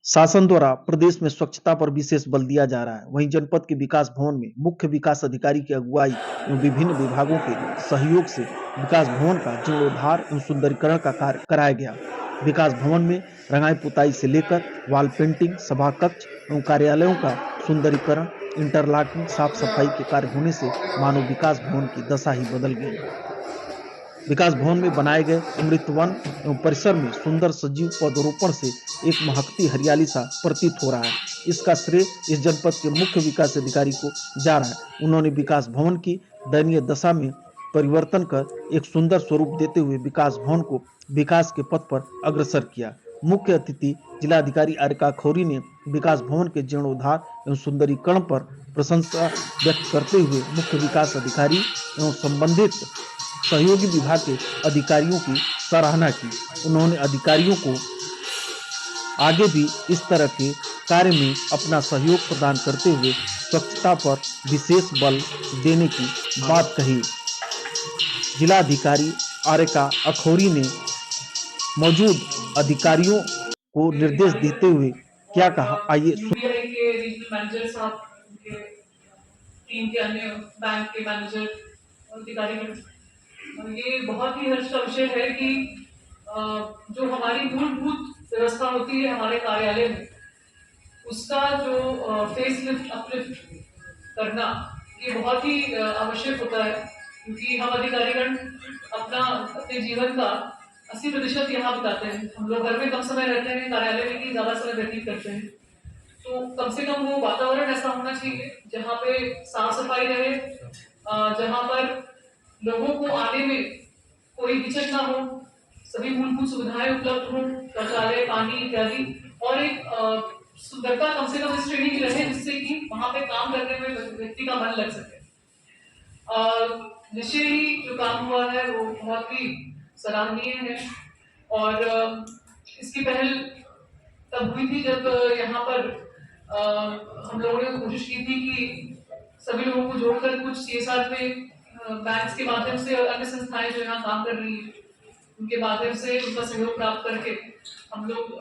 शासन द्वारा प्रदेश में स्वच्छता पर विशेष बल दिया जा रहा है। वहीं जनपद के विकास भवन में मुख्य विकास अधिकारी की अगुवाई एवं विभिन्न विभागों के सहयोग से विकास भवन का जीर्णोद्धार एवं सुंदरीकरण का कार्य कराया गया। विकास भवन में रंगाई पुताई से लेकर वॉल पेंटिंग, सभा कक्ष एवं कार्यालयों का सुंदरीकरण, इंटरलॉकिंग, साफ सफाई के कार्य होने से मानो विकास भवन की दशा ही बदल गई। विकास भवन में बनाए गए अमृत वन एवं परिसर में सुंदर सजीव पौधरोपण से एक महकती हरियाली सा प्रतीत हो रहा है। इसका श्रेय इस जनपद के मुख्य विकास अधिकारी को जा रहा है। उन्होंने विकास भवन की दयनीय दशा में परिवर्तन कर एक सुंदर स्वरूप देते हुए विकास भवन को विकास के पथ पर अग्रसर किया। मुख्य अतिथि जिलाधिकारी आरिका खौरी ने विकास भवन के जीर्णोद्धार एवं सुंदरीकरण पर प्रशंसा व्यक्त करते हुए मुख्य विकास अधिकारी एवं संबंधित सहयोगी विभाग के अधिकारियों की सराहना की। उन्होंने अधिकारियों को आगे भी इस तरह के कार्य में अपना सहयोग प्रदान करते हुए स्वच्छता पर विशेष बल देने की बात कही। जिलाधिकारी आरिका अखौरी ने मौजूद अधिकारियों को निर्देश देते हुए क्या कहा, आइए मैनेजर साहब, टीम के अन्य बैंक के मैनेजर, अधिकारी, ये बहुत ही हर्ष का विषय है कि जो हमारी मूलभूत व्यवस्था होती है हमारे कार्यालय में, उसका जो फेसलिफ्ट अपलिफ्ट करना ये बहुत ही आवश्यक होता है, क्योंकि हम अधिकारीगण अपने जीवन का 80% यहाँ बिताते हैं। हम लोग घर में कम समय रहते हैं, कार्यालय में ही ज्यादा समय व्यतीत करते हैं। तो कम से कम वो वातावरण ऐसा होना चाहिए जहाँ पे साफ सफाई रहे, जहाँ पर लोगों को आने में कोई हिचक ना हो, सभी मूलभूत सुविधाएं उपलब्ध हो, शौचालय, पानी इत्यादि, और एक सुंदरता कम से कम इस श्रेणी की रहे जिससे कि वहां पे काम करने में व्यक्ति का मन लग सके। निश्चय ही जो काम हुआ है वो बहुत ही सराहनीय है, और इसकी पहल तब हुई थी जब यहाँ पर हम लोगों ने कोशिश की थी कि सभी लोगों को जोड़कर कुछ CSR में बैंक्स के माध्यम से और अन्य संस्थाएं जो यहाँ काम कर रही है उनके माध्यम से उनका सहयोग प्राप्त करके हम लोग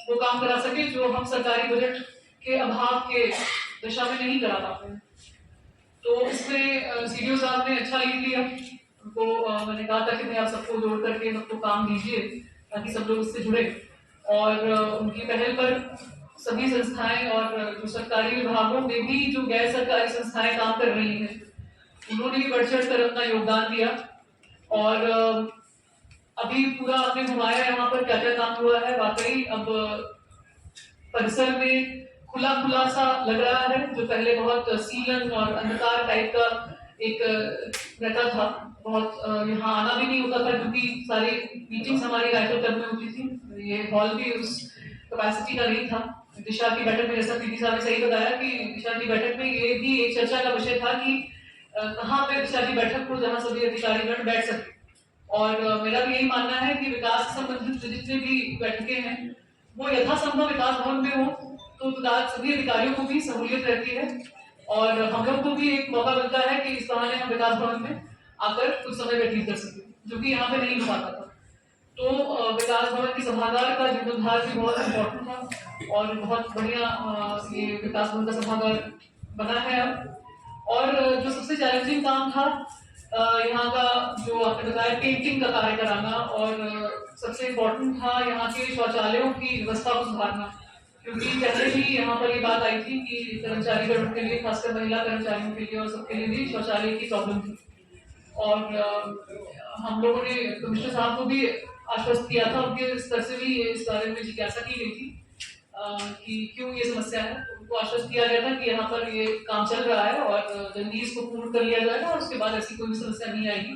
वो काम करा सके जो हम सरकारी बजट के अभाव के दिशा में नहीं करा पाते हैं। तो इसमें CDO साहब ने अच्छा लीड लिया। उनको मैंने कहा था कि भाई आप सबको जोड़ करके सबको काम दीजिए ताकि सब लोग इससे जुड़े, और उनकी पहल पर सभी संस्थाएं और जो सरकारी विभागों में भी जो गैर सरकारी संस्थाएं काम कर रही हैं उन्होंने भी बढ़ चढ़ कर अपना योगदान दिया। और अभी पूरा आपने घुमाया यहाँ पर क्या क्या काम हुआ है। वाकई अब परिसर में खुला खुला सा लग रहा है, जो पहले बहुत सीलन और अंधकार टाइप का एक रहता था। बहुत यहाँ आना भी नहीं होता था क्योंकि सारी मीटिंग्स हमारी राइफल क्लब में होती थी। ये हॉल भी उस कैपेसिटी का नहीं था। दिशा की बैठक में जैसा पीटी साहब ने सही बताया कि दिशा की बैठक में ये भी एक चर्चा का विषय था कि कहाँ पे दिशा की बैठक को जहाँ सभी अधिकारीगण बैठ सके। और मेरा भी यही मानना है कि विकास से संबंधित जितने भी बैठकें हैं वो यथासंभव विकास भवन में हो तो सभी अधिकारियों को भी सहूलियत रहती है, और हम लोग को भी एक मौका मिलता है कि इस बहाने हम विकास भवन में आकर कुछ समय व्यतीत कर सके, जो कि यहाँ पे नहीं हो पाता था। तो विकास भवन की सभागार का जीर्णोद्धार भी बहुत इम्पोर्टेंट था, और बहुत बढ़िया ये विकास भवन का सभागार बना है अब। और जो सबसे चैलेंजिंग काम था यहाँ का, जो आपने बताया पेंटिंग का कार्य कराना, और सबसे इम्पोर्टेंट था यहाँ के शौचालयों की व्यवस्था को सुधारना, क्योंकि पहले भी यहाँ पर ये बात आई थी कि कर्मचारीगणों के लिए, खासकर महिला कर्मचारियों के लिए और सबके लिए भी शौचालय की प्रॉब्लम थी। और हम लोगों ने कमिश्नर साहब को भी आश्वस्त किया था, उनके स्तर से भी इस बारे में जिज्ञासा की गई थी कि क्यों ये समस्या है। उनको आश्वस्त किया गया था कि यहाँ पर ये काम चल रहा है और जल्दी इसको पूर्ण कर लिया जाएगा और उसके बाद ऐसी कोई भी समस्या नहीं आएगी।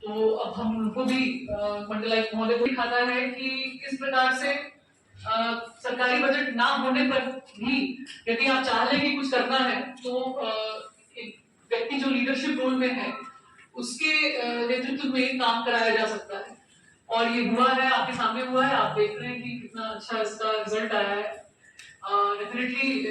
तो अब हम उनको भी मंडलायुक्त महोदय को दिखाना है कि किस प्रकार से सरकारी बजट ना होने पर भी यदि आप चाह लें कि कुछ करना है तो एक व्यक्ति जो लीडरशिप रोल में है उसके नेतृत्व में काम कराया जा सकता है। और ये हुआ है, आपके सामने हुआ है, आप देख रहे हैं कि कितना अच्छा इसका रिजल्ट आया है। डेफिनेटली